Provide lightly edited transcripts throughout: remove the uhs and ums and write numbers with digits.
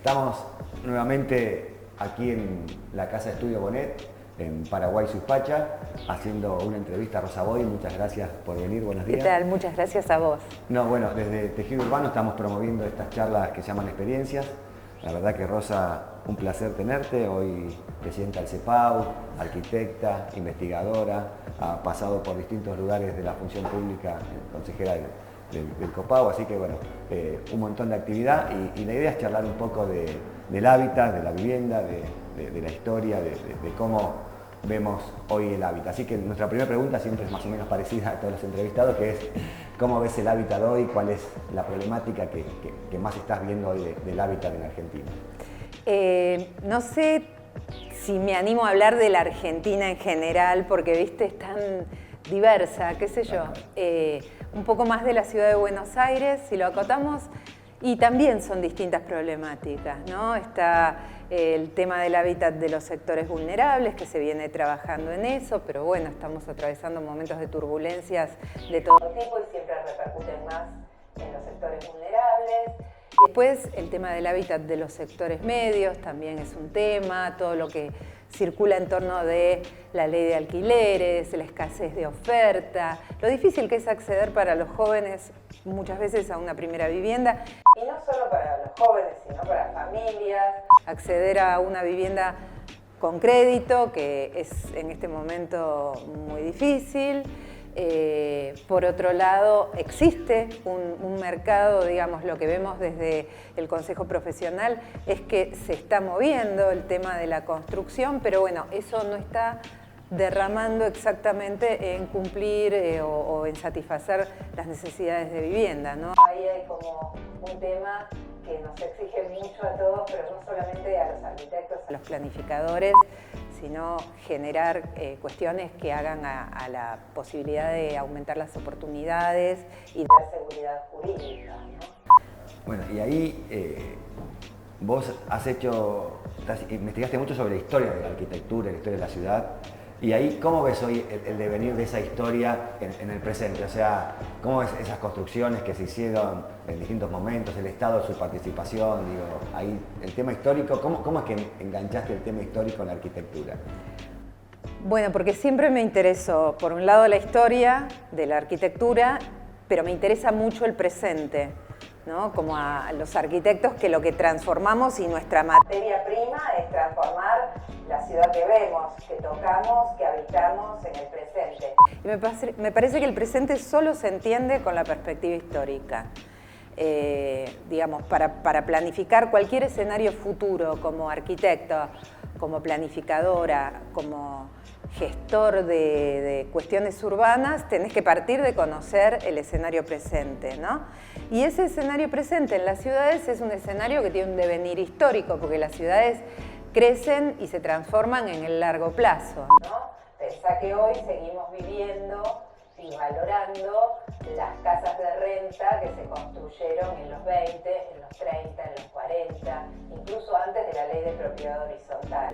Estamos nuevamente aquí en la Casa Estudio Bonet, en Paraguay, Suipacha, haciendo una entrevista a Rosa Boy. Muchas gracias por venir, buenos días. ¿Qué tal? Muchas gracias a vos. No, bueno, desde Tejido Urbano estamos promoviendo estas charlas que se llaman experiencias. La verdad que Rosa, un placer tenerte, hoy presidenta del CEPAU, arquitecta, investigadora, ha pasado por distintos lugares de la función pública, consejera del COPAU, así que bueno, un montón de actividad y la idea es charlar un poco del hábitat, de la vivienda, de la historia, de cómo vemos hoy el hábitat. Así que nuestra primera pregunta siempre es más o menos parecida a todos los entrevistados, que es ¿cómo ves el hábitat hoy? ¿Cuál es la problemática que más estás viendo hoy del hábitat en Argentina? No sé si me animo a hablar de la Argentina en general, porque viste, es tan diversa, qué sé yo. Un poco más de la ciudad de Buenos Aires, si lo acotamos, y también son distintas problemáticas, ¿no? Está el tema del hábitat de los sectores vulnerables, que se viene trabajando en eso, pero bueno, estamos atravesando momentos de turbulencias de todo tipo y siempre repercuten más en los sectores vulnerables. Después el tema del hábitat de los sectores medios también es un tema, todo lo que circula en torno de la ley de alquileres, la escasez de oferta, lo difícil que es acceder para los jóvenes muchas veces a una primera vivienda, y no solo para los jóvenes, sino para familias, acceder a una vivienda con crédito, que es en este momento muy difícil. Por otro lado, existe un mercado, digamos, lo que vemos desde el Consejo Profesional es que se está moviendo el tema de la construcción, pero bueno, eso no está derramando exactamente en cumplir o en satisfacer las necesidades de vivienda, ¿no? Ahí hay como un tema que nos exige mucho a todos, pero no solamente a los arquitectos, a los planificadores, sino generar cuestiones que hagan a la posibilidad de aumentar las oportunidades y dar seguridad jurídica, ¿no? Bueno, y ahí vos investigaste mucho sobre la historia de la arquitectura, la historia de la ciudad, y ahí, ¿cómo ves hoy el devenir de esa historia en el presente? O sea, ¿cómo ves esas construcciones que se hicieron en distintos momentos, el Estado, su participación? Digo, ahí, el tema histórico, ¿cómo es que enganchaste el tema histórico en la arquitectura? Bueno, porque siempre me interesó, por un lado, la historia de la arquitectura, pero me interesa mucho el presente, ¿no? Como a los arquitectos, que lo que transformamos y nuestra materia prima es transformar la ciudad que vemos, que tocamos, que habitamos en el presente. Y me parece que el presente solo se entiende con la perspectiva histórica. Digamos, para planificar cualquier escenario futuro como arquitecto, como planificadora, como gestor de cuestiones urbanas, tenés que partir de conocer el escenario presente, ¿no? Y ese escenario presente en las ciudades es un escenario que tiene un devenir histórico, porque las ciudades crecen y se transforman en el largo plazo, ¿no? Pensá que hoy seguimos viviendo y valorando las casas de renta que se construyeron en los 20, en los 30, en los 40, incluso antes de la ley de propiedad horizontal.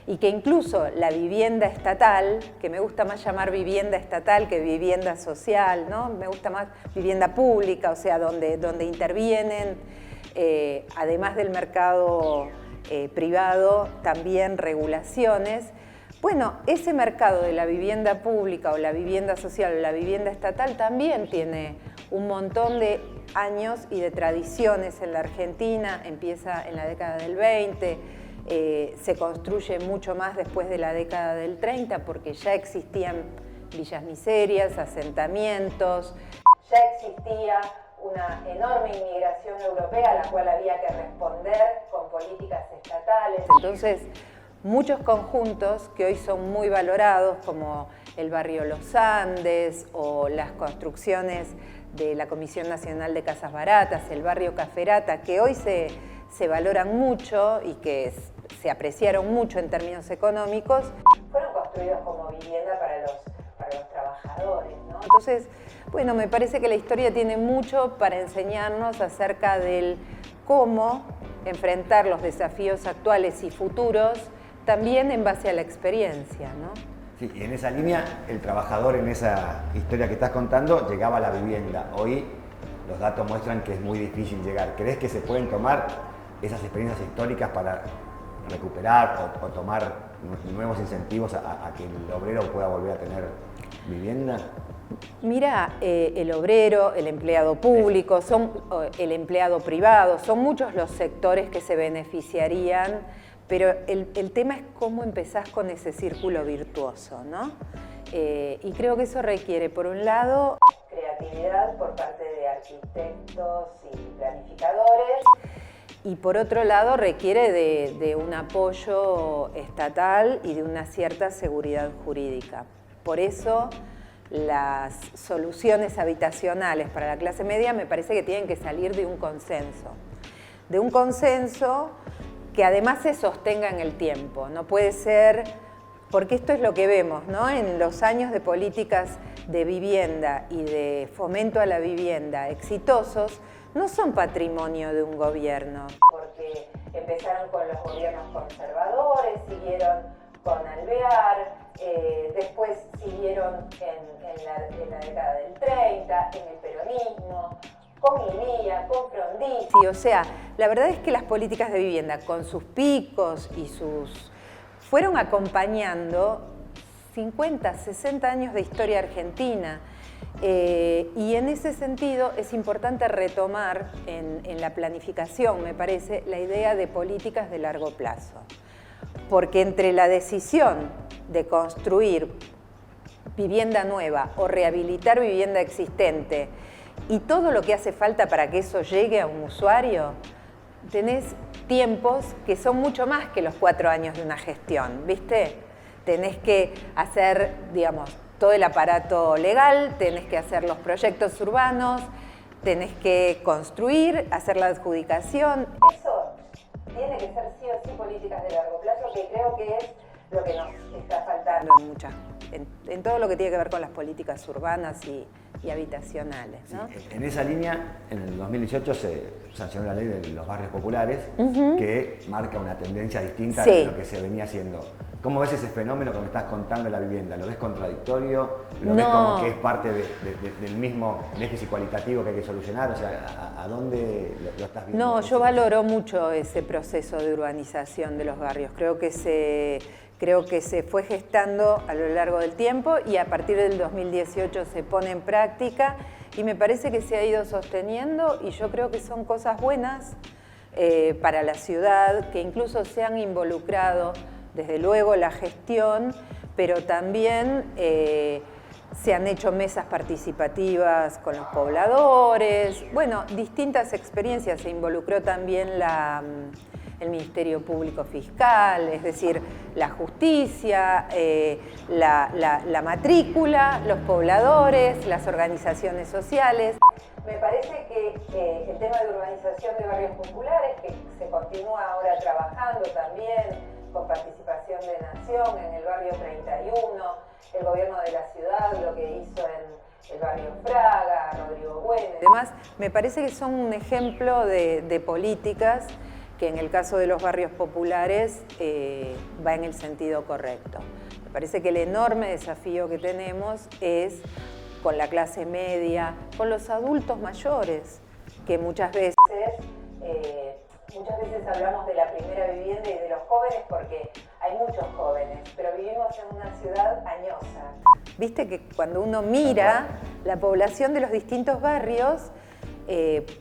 Y que incluso la vivienda estatal, que me gusta más llamar vivienda estatal que vivienda social, ¿no? Me gusta más vivienda pública, o sea, donde intervienen, además del mercado privado, también regulaciones. Bueno, ese mercado de la vivienda pública o la vivienda social o la vivienda estatal también tiene un montón de años y de tradiciones en la Argentina, empieza en la década del 20, se construye mucho más después de la década del 30 porque ya existían villas miserias, asentamientos, ya existía una enorme inmigración europea a la cual había que responder con políticas estatales. Entonces, muchos conjuntos que hoy son muy valorados, como el barrio Los Andes o las construcciones de la Comisión Nacional de Casas Baratas, el barrio Caferata, que hoy se valoran mucho y que se apreciaron mucho en términos económicos, fueron construidos como vivienda para los trabajadores, ¿no? Entonces, bueno, me parece que la historia tiene mucho para enseñarnos acerca del cómo enfrentar los desafíos actuales y futuros, también en base a la experiencia, ¿no? Sí, y en esa línea, el trabajador en esa historia que estás contando llegaba a la vivienda. Hoy los datos muestran que es muy difícil llegar. ¿Crees que se pueden tomar esas experiencias históricas para recuperar o tomar nuevos incentivos a que el obrero pueda volver a tener vivienda? Mira, el obrero, el empleado público, el empleado privado, son muchos los sectores que se beneficiarían, pero el tema es cómo empezás con ese círculo virtuoso, ¿no? Y creo que eso requiere, por un lado, creatividad por parte de arquitectos y planificadores, y por otro lado requiere de un apoyo estatal y de una cierta seguridad jurídica. Por eso las soluciones habitacionales para la clase media me parece que tienen que salir de un consenso que además se sostenga en el tiempo. No puede ser, porque esto es lo que vemos, ¿no? En los años de políticas de vivienda y de fomento a la vivienda exitosos, no son patrimonio de un gobierno, porque empezaron con los gobiernos conservadores, siguieron con Alvear, después siguieron en la década del 30, en el peronismo, con Ilía, con Frondizi. O sea, la verdad es que las políticas de vivienda, con sus picos y fueron acompañando 50, 60 años de historia argentina. Y en ese sentido es importante retomar en la planificación, me parece, la idea de políticas de largo plazo. Porque entre la decisión de construir vivienda nueva o rehabilitar vivienda existente y todo lo que hace falta para que eso llegue a un usuario, tenés tiempos que son mucho más que los 4 años de una gestión, ¿viste? Tenés que hacer, digamos, todo el aparato legal, tenés que hacer los proyectos urbanos, tenés que construir, hacer la adjudicación. Eso tiene que ser sí o sí políticas de largo plazo, que creo que es lo que nos está faltando en todo lo que tiene que ver con las políticas urbanas y habitacionales, ¿no? Sí, en esa línea, en el 2018 se sancionó la ley de los barrios populares, que marca una tendencia distinta de lo que se venía haciendo. ¿Cómo ves ese fenómeno que me estás contando de la vivienda? ¿Lo ves contradictorio? ¿Lo ves como que es parte del mismo déficit cualitativo que hay que solucionar? O sea, ¿a dónde lo estás viendo? No, yo valoro mucho ese proceso de urbanización de los barrios. Creo que se fue gestando a lo largo del tiempo y a partir del 2018 se pone en práctica y me parece que se ha ido sosteniendo y yo creo que son cosas buenas para la ciudad, que incluso se han involucrado desde luego la gestión, pero también se han hecho mesas participativas con los pobladores, bueno, distintas experiencias, se involucró también el Ministerio Público Fiscal, es decir, la justicia, la matrícula, los pobladores, las organizaciones sociales. Me parece que el tema de urbanización de barrios populares, que se continúa ahora trabajando también con participación de Nación en el barrio 31, el gobierno de la ciudad, lo que hizo en el barrio Fraga, Rodrigo Bueno. Además, me parece que son un ejemplo de políticas que en el caso de los barrios populares va en el sentido correcto. Me parece que el enorme desafío que tenemos es con la clase media, con los adultos mayores, que muchas veces hablamos de la primera vivienda y de los jóvenes porque hay muchos jóvenes, pero vivimos en una ciudad añosa. Viste que cuando uno mira la población de los distintos barrios,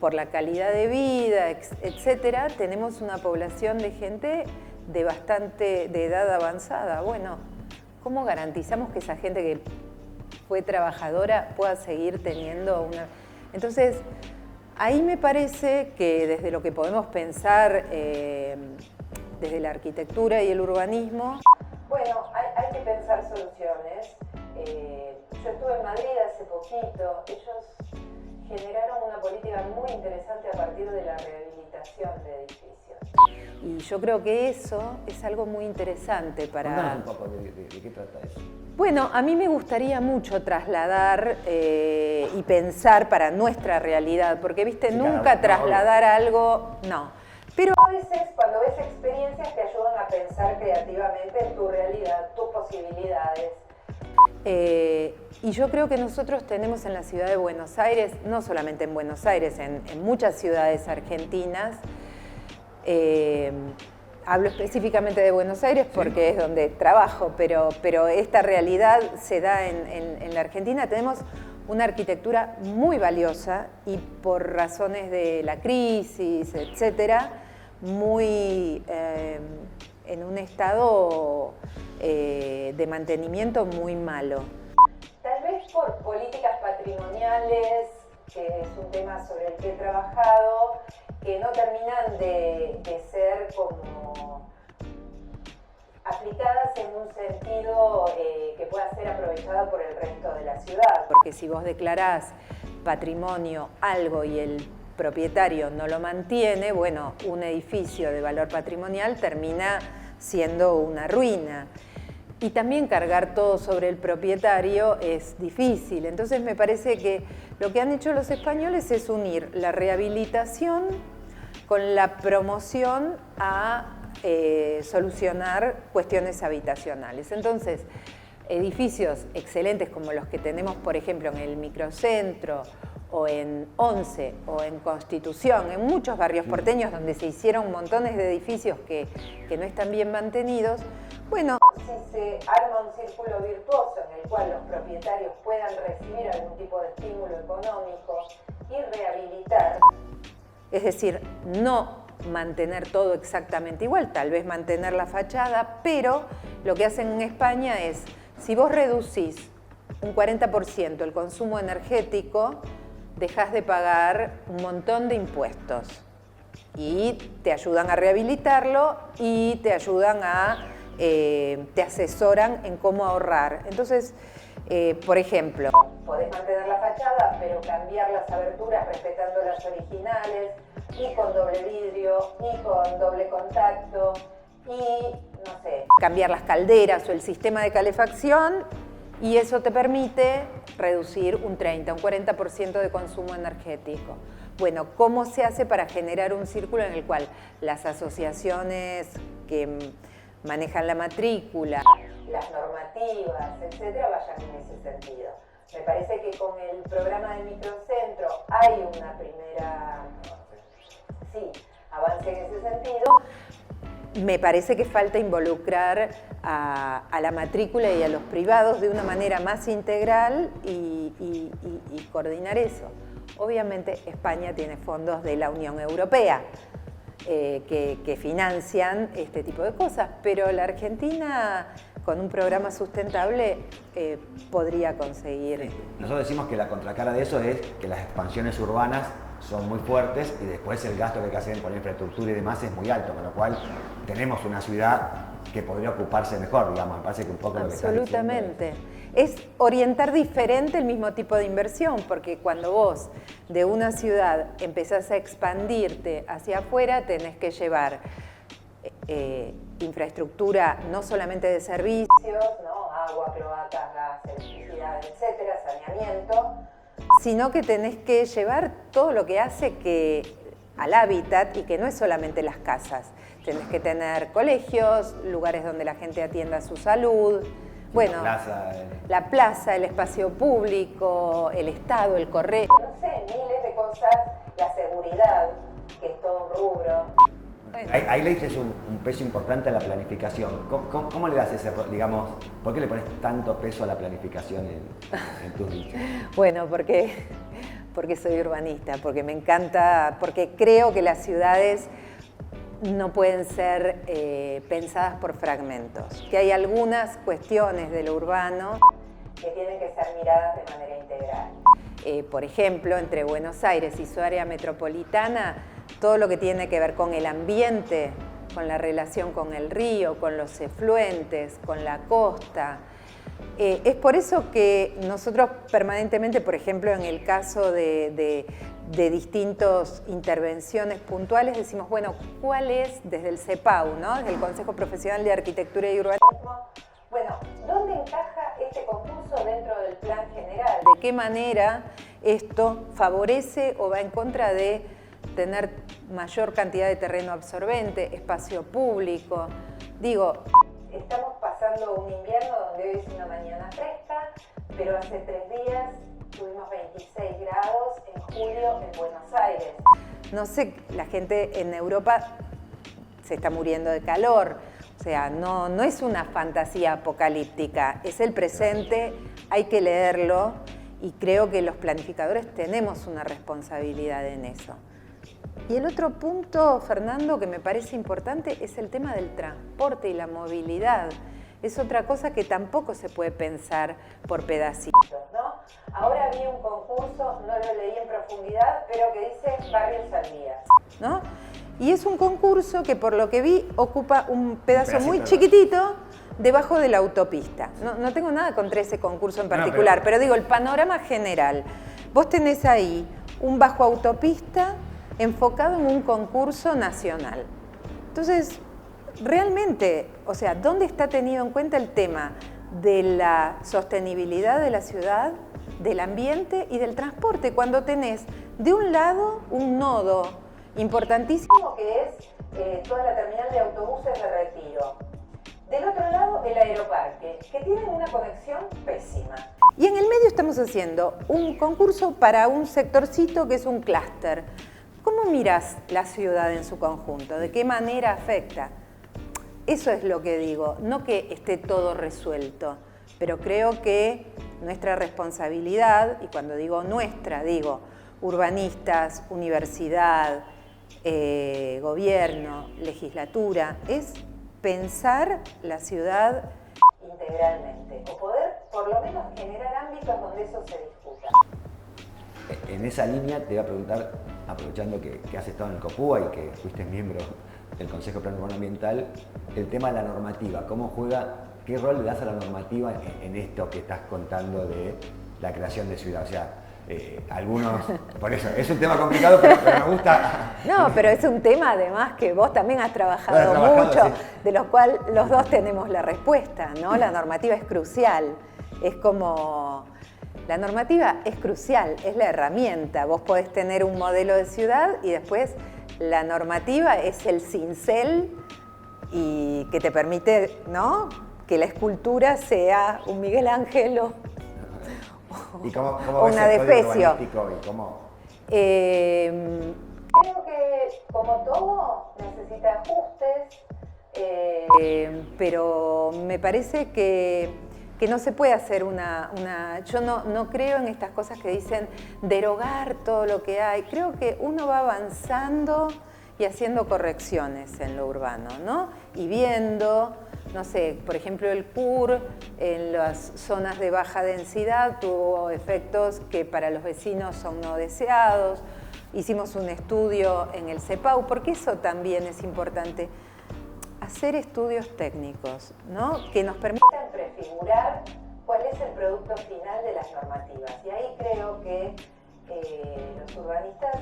por la calidad de vida, etcétera, tenemos una población de gente de edad avanzada. Bueno, ¿cómo garantizamos que esa gente que fue trabajadora pueda seguir teniendo una...? Entonces, ahí me parece que desde lo que podemos pensar, desde la arquitectura y el urbanismo, bueno, hay que pensar soluciones. Yo estuve en Madrid hace poquito, ellos generaron una política muy interesante a partir de la rehabilitación de edificios. Y yo creo que eso es algo muy interesante para... Cuéntanos un poco de qué trata eso. Bueno, a mí me gustaría mucho trasladar y pensar para nuestra realidad, porque, viste, sí, nunca trasladar algo, no. Pero a veces cuando ves experiencias te ayudan a pensar creativamente en tu realidad, tus posibilidades. Y yo creo que nosotros tenemos en la ciudad de Buenos Aires, no solamente en Buenos Aires, en muchas ciudades argentinas, Hablo específicamente de Buenos Aires porque es donde trabajo, pero esta realidad se da en la Argentina. Tenemos una arquitectura muy valiosa y por razones de la crisis, etcétera, muy en un estado de mantenimiento muy malo. Tal vez por políticas patrimoniales, que es un tema sobre el que he trabajado, que no terminan de ser como aplicadas en un sentido que pueda ser aprovechado por el resto de la ciudad. Porque si vos declarás patrimonio algo y el propietario no lo mantiene, bueno, un edificio de valor patrimonial termina siendo una ruina. Y también cargar todo sobre el propietario es difícil. Entonces me parece que lo que han hecho los españoles es unir la rehabilitación con la promoción a solucionar cuestiones habitacionales. Entonces, edificios excelentes como los que tenemos, por ejemplo, en el microcentro o en Once o en Constitución, en muchos barrios porteños donde se hicieron montones de edificios que no están bien mantenidos, bueno, si se arma un círculo virtuoso en el cual los propietarios puedan recibir algún tipo de estímulo económico y rehabilitar, es decir, no mantener todo exactamente igual, tal vez mantener la fachada, pero lo que hacen en España es, si vos reducís un 40% el consumo energético, dejás de pagar un montón de impuestos y te ayudan a rehabilitarlo y te ayudan a, te asesoran en cómo ahorrar. Entonces, por ejemplo, podés mantener la fachada, pero cambiar las aberturas respetando las originales, y con doble vidrio, y con doble contacto, y no sé, cambiar las calderas o el sistema de calefacción, y eso te permite reducir un 30, un 40% de consumo energético. Bueno, ¿cómo se hace para generar un círculo en el cual las asociaciones que manejan la matrícula, las normativas, etcétera, vayan en ese sentido? Me parece que con el programa del microcentro hay una primera avance en ese sentido. Me parece que falta involucrar a la matrícula y a los privados de una manera más integral y coordinar eso. Obviamente España tiene fondos de la Unión Europea que financian este tipo de cosas, pero la Argentina con un programa sustentable podría conseguir. Nosotros decimos que la contracara de eso es que las expansiones urbanas son muy fuertes y después el gasto que hay que hacer por infraestructura y demás es muy alto, con lo cual tenemos una ciudad que podría ocuparse mejor, digamos, me parece que un poco lo que estás diciendo. Absolutamente. Es orientar diferente el mismo tipo de inversión, porque cuando vos de una ciudad empezás a expandirte hacia afuera, tenés que llevar infraestructura no solamente de servicios, ¿no? Agua, cloacas, gas, electricidad, etcétera, saneamiento, sino que tenés que llevar todo lo que hace que al hábitat y que no es solamente las casas. Tenés que tener colegios, lugares donde la gente atienda su salud, bueno, la plaza, el espacio público, el Estado, el correo, no sé, miles de cosas, la seguridad, que es todo un rubro. Bueno. Ahí le dices un peso importante a la planificación. ¿Cómo le das ese rol, digamos, por qué le pones tanto peso a la planificación en tus dichos? Bueno, porque soy urbanista, porque me encanta, porque creo que las ciudades no pueden ser pensadas por fragmentos, que hay algunas cuestiones de lo urbano que tienen que ser miradas de manera integral. Por ejemplo, entre Buenos Aires y su área metropolitana, todo lo que tiene que ver con el ambiente, con la relación con el río, con los efluentes, con la costa. Es por eso que nosotros permanentemente, por ejemplo, en el caso de distintas intervenciones puntuales, decimos, bueno, ¿cuál es desde el CEPAU, ¿no? Desde el Consejo Profesional de Arquitectura y Urbanismo? Bueno, ¿dónde encaja este concurso dentro del plan general? ¿De qué manera esto favorece o va en contra de tener mayor cantidad de terreno absorbente, espacio público? Digo, estamos pasando un invierno donde hoy es una mañana fresca, pero hace 3 días tuvimos 26 grados en julio en Buenos Aires. No sé, la gente en Europa se está muriendo de calor. O sea, no es una fantasía apocalíptica, es el presente, hay que leerlo y creo que los planificadores tenemos una responsabilidad en eso. Y el otro punto, Fernando, que me parece importante es el tema del transporte y la movilidad. Es otra cosa que tampoco se puede pensar por pedacitos, ¿no? Ahora vi un concurso, no lo leí en profundidad, pero que dice Barrios Saldías, ¿no? Y es un concurso que por lo que vi ocupa un pedazo muy chiquitito debajo de la autopista. No tengo nada contra ese concurso en particular, pero digo, el panorama general. Vos tenés ahí un bajo autopista enfocado en un concurso nacional. Entonces, realmente, o sea, ¿dónde está tenido en cuenta el tema de la sostenibilidad de la ciudad, del ambiente y del transporte? Cuando tenés de un lado un nodo importantísimo que es toda la terminal de autobuses de Retiro. Del otro lado, el aeroparque, que tienen una conexión pésima. Y en el medio estamos haciendo un concurso para un sectorcito que es un clúster. ¿Cómo mirás la ciudad en su conjunto? ¿De qué manera afecta? Eso es lo que digo, no que esté todo resuelto, pero creo que nuestra responsabilidad, y cuando digo nuestra, digo urbanistas, universidad, gobierno, legislatura, es pensar la ciudad integralmente, o poder por lo menos generar ámbitos donde eso se discuta. En esa línea te voy a preguntar, aprovechando que has estado en el COPUA y que fuiste miembro del Consejo de Plan Urbano Ambiental, el tema de la normativa, ¿cómo juega, qué rol le das a la normativa en esto que estás contando de la creación de ciudad? O sea, algunos, por eso, es un tema complicado, pero me gusta. No, pero es un tema además que vos también has trabajado mucho, sí, de los cuales los dos tenemos la respuesta, ¿no? La normativa es crucial, es como... La normativa es crucial, es la herramienta. Vos podés tener un modelo de ciudad y después la normativa es el cincel y que te permite, ¿no?, que la escultura sea un Miguel Ángel o una de Fecio. Creo que, como todo, necesita ajustes, pero me parece que no se puede hacer yo no creo en estas cosas que dicen derogar todo lo que hay. Creo que uno va avanzando y haciendo correcciones en lo urbano, ¿no? Y viendo, no sé, por ejemplo, el CUR en las zonas de baja densidad tuvo efectos que para los vecinos son no deseados. Hicimos un estudio en el CEPAU, porque eso también es importante. Hacer estudios técnicos, ¿no?, que nos permitan prefigurar cuál es el producto final de las normativas. Y ahí creo que los urbanistas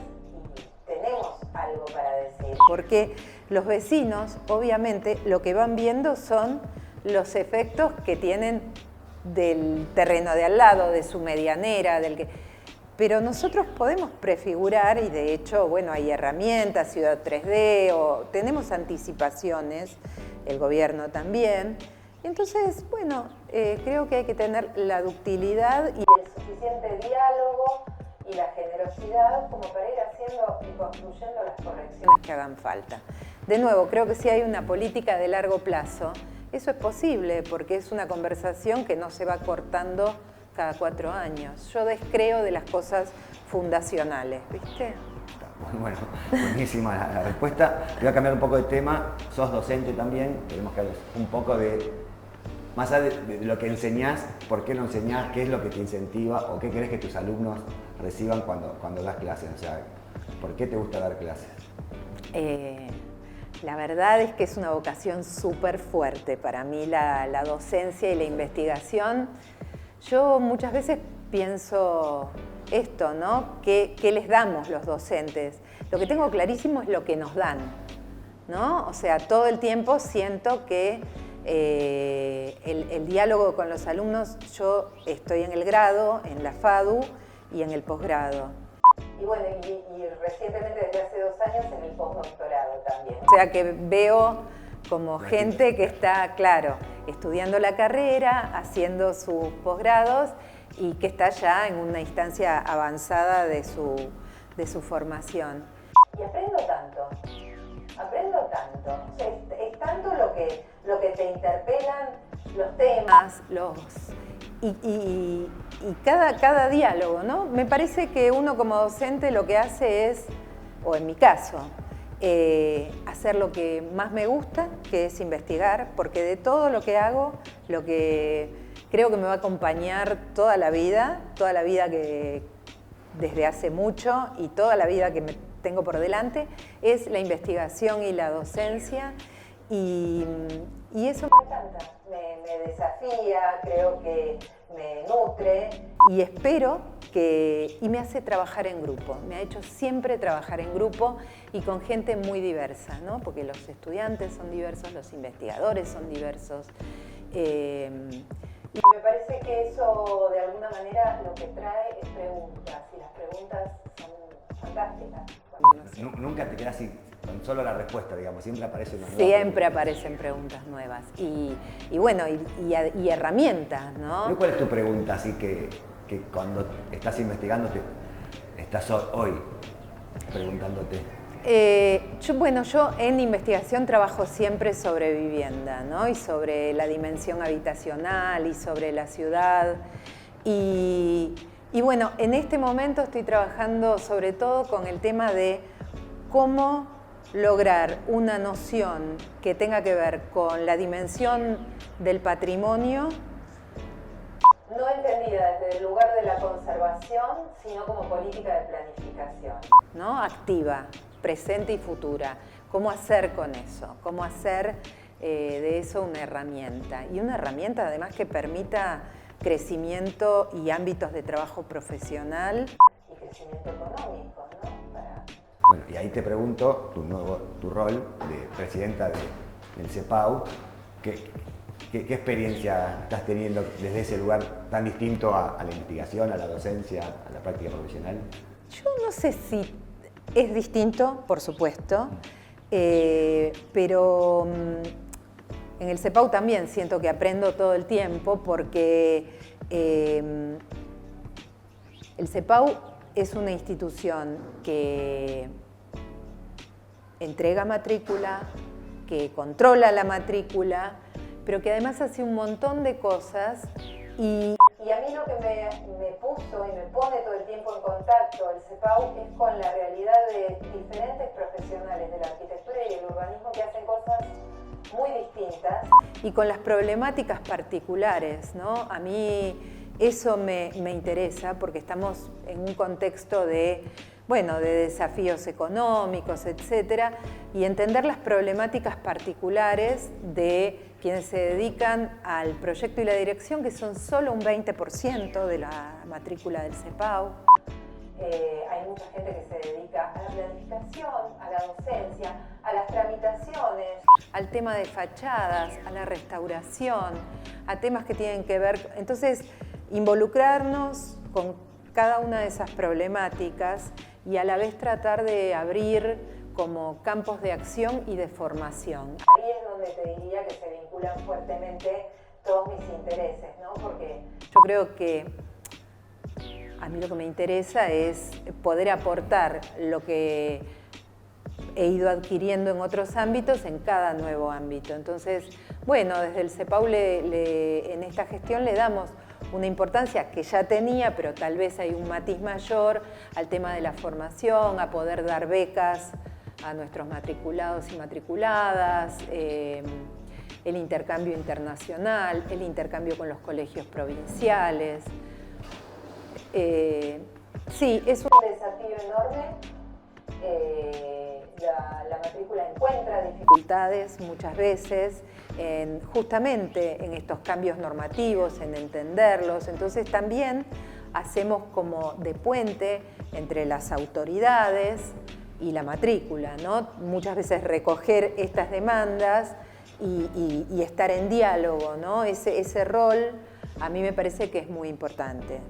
tenemos algo para decir. Porque los vecinos, obviamente, lo que van viendo son los efectos que tienen del terreno de al lado, de su medianera, pero nosotros podemos prefigurar, y de hecho, bueno, hay herramientas, Ciudad 3D, o tenemos anticipaciones, el gobierno también. Entonces, bueno, creo que hay que tener la ductilidad y el suficiente diálogo y la generosidad como para ir haciendo y construyendo las correcciones que hagan falta. De nuevo, creo que si hay una política de largo plazo, eso es posible, porque es una conversación que no se va cortando cada 4 años. Yo descreo de las cosas fundacionales, ¿viste? Bueno, buenísima la respuesta. Voy a cambiar un poco de tema. Sos docente también. Queremos que hables un poco más allá de lo que enseñás, por qué lo enseñás, qué es lo que te incentiva o qué querés que tus alumnos reciban cuando das clases. O sea, ¿por qué te gusta dar clases? La verdad es que es una vocación súper fuerte para mí la docencia y la investigación. Yo muchas veces pienso esto, ¿no? ¿Qué les damos los docentes? Lo que tengo clarísimo es lo que nos dan, ¿no? O sea, todo el tiempo siento que el diálogo con los alumnos, yo estoy en el grado, en la FADU y en el posgrado. Y bueno, y recientemente, desde hace 2 años, en el postdoctorado también. O sea que veo como gente que está, claro, estudiando la carrera, haciendo sus posgrados y que está ya en una instancia avanzada de su formación. Y aprendo tanto, tanto. O sea, es tanto lo que te interpelan los temas, y cada diálogo, ¿no? Me parece que uno como docente lo que hace es, o en mi caso, hacer lo que más me gusta, que es investigar, porque de todo lo que hago, lo que creo que me va a acompañar toda la vida que desde hace mucho y toda la vida que me tengo por delante, es la investigación y la docencia, y eso me encanta, me desafía, creo que me nutre y espero y me hace trabajar en grupo, me ha hecho siempre trabajar en grupo y con gente muy diversa, ¿no? Porque los estudiantes son diversos, los investigadores son diversos, y me parece que eso de alguna manera lo que trae es preguntas, y las preguntas son fantásticas. Nunca te quedas así con solo la respuesta, digamos, siempre aparecen unas Siempre preguntas. aparecen preguntas nuevas y bueno, y herramientas, ¿no? ¿Cuál es tu pregunta así que cuando estás investigando estás hoy preguntándote? Yo en investigación trabajo siempre sobre vivienda, ¿no? Y sobre la dimensión habitacional y sobre la ciudad. Y bueno, en este momento estoy trabajando sobre todo con el tema de cómo lograr una noción que tenga que ver con la dimensión del patrimonio, no entendida desde el lugar de la conservación, sino como política de planificación, ¿no? Activa, presente y futura. ¿Cómo hacer con eso? ¿Cómo hacer de eso una herramienta? Y una herramienta además que permita crecimiento y ámbitos de trabajo profesional y crecimiento económico, ¿no? Bueno, y ahí te pregunto, tu rol de presidenta del CEPAU, ¿qué experiencia estás teniendo desde ese lugar tan distinto a la investigación, a la docencia, a la práctica profesional? Yo no sé si es distinto, por supuesto, pero en el CEPAU también siento que aprendo todo el tiempo porque el CEPAU es una institución que entrega matrícula, que controla la matrícula, pero que además hace un montón de cosas y a mí lo que me puso y me pone todo el tiempo en contacto el CEPAU es con la realidad de diferentes profesionales de la arquitectura y el urbanismo que hacen cosas muy distintas y con las problemáticas particulares, ¿no? A mí eso me interesa porque estamos en un contexto de desafíos económicos, etcétera, y entender las problemáticas particulares de quienes se dedican al proyecto y la dirección, que son solo un 20% de la matrícula del CEPAU. Hay mucha gente que se dedica a la planificación, a la docencia, a las tramitaciones, al tema de fachadas, a la restauración, a temas que tienen que ver. Entonces, involucrarnos con cada una de esas problemáticas y a la vez tratar de abrir como campos de acción y de formación. Ahí es donde te diría que se vinculan fuertemente todos mis intereses, ¿no? Porque yo creo que a mí lo que me interesa es poder aportar lo que he ido adquiriendo en otros ámbitos en cada nuevo ámbito. Entonces, desde el CEPAU en esta gestión le damos una importancia que ya tenía, pero tal vez hay un matiz mayor al tema de la formación, a poder dar becas a nuestros matriculados y matriculadas, el intercambio internacional, el intercambio con los colegios provinciales. Sí, es un desafío enorme. La matrícula encuentra dificultades muchas veces justamente en estos cambios normativos, en entenderlos. Entonces también hacemos como de puente entre las autoridades y la matrícula, ¿no? Muchas veces recoger estas demandas y estar en diálogo, ¿no? Ese rol a mí me parece que es muy importante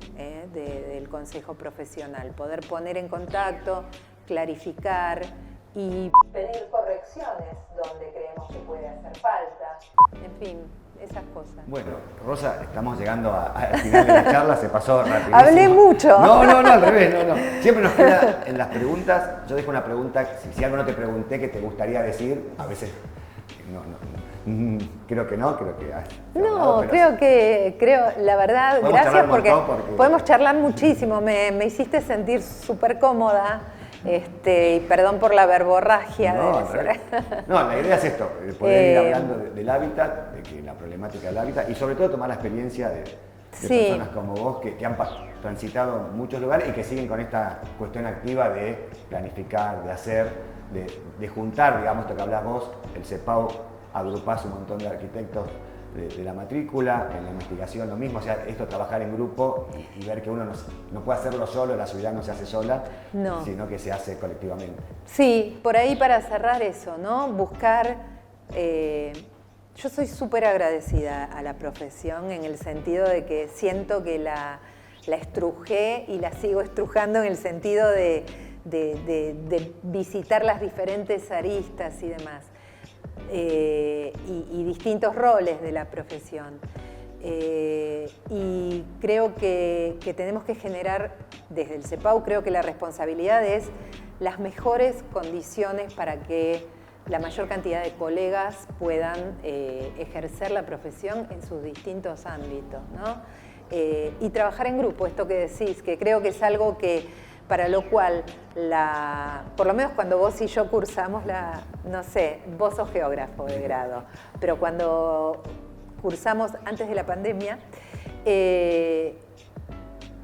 del Consejo Profesional, poder poner en contacto, clarificar y pedir correcciones donde creemos que puede hacer falta. En fin, esas cosas. Bueno, Rosa, estamos llegando al final de la charla, se pasó rapidísimo. Hablé mucho. No, al revés, no. Siempre nos queda en las preguntas, yo dejo una pregunta, si algo no te pregunté que te gustaría decir, a veces creo que no, creo que... No, creo, la verdad, gracias porque podemos charlar muchísimo, me hiciste sentir súper cómoda. Y perdón por la verborragia. No, la idea es esto, poder ir hablando del hábitat, de la problemática del hábitat y sobre todo tomar la experiencia de personas como vos que han transitado muchos lugares y que siguen con esta cuestión activa de planificar, de hacer, de juntar, digamos, esto que hablás vos, el CEPAU agrupás un montón de arquitectos de la matrícula, en la investigación lo mismo, o sea, esto trabajar en grupo y ver que uno no puede hacerlo solo, la ciudad no se hace sola, sino que se hace colectivamente. Sí, por ahí para cerrar eso, ¿no? Buscar, yo soy súper agradecida a la profesión en el sentido de que siento que la estrujé y la sigo estrujando en el sentido de visitar las diferentes aristas y demás. Y distintos roles de la profesión. Y creo que tenemos que generar, desde el CEPAU, creo que la responsabilidad es las mejores condiciones para que la mayor cantidad de colegas puedan ejercer la profesión en sus distintos ámbitos, ¿no? Y trabajar en grupo, esto que decís, que creo que es algo que para lo cual, por lo menos cuando vos y yo cursamos no sé, vos sos geógrafo de grado, pero cuando cursamos antes de la pandemia,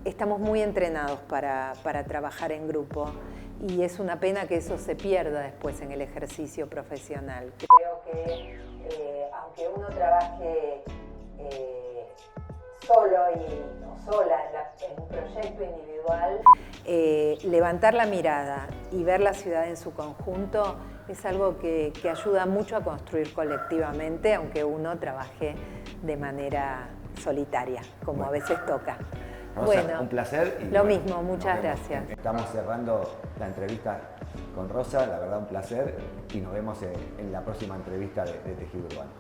estamos muy entrenados para trabajar en grupo y es una pena que eso se pierda después en el ejercicio profesional. Creo que aunque uno trabaje solo o sola en un proyecto individual, levantar la mirada y ver la ciudad en su conjunto es algo que ayuda mucho a construir colectivamente, aunque uno trabaje de manera solitaria, como a veces toca. Rosa, bueno, un placer. Y lo mismo, muchas gracias. Estamos cerrando la entrevista con Rosa, la verdad un placer, y nos vemos en la próxima entrevista de Tejido Urbano.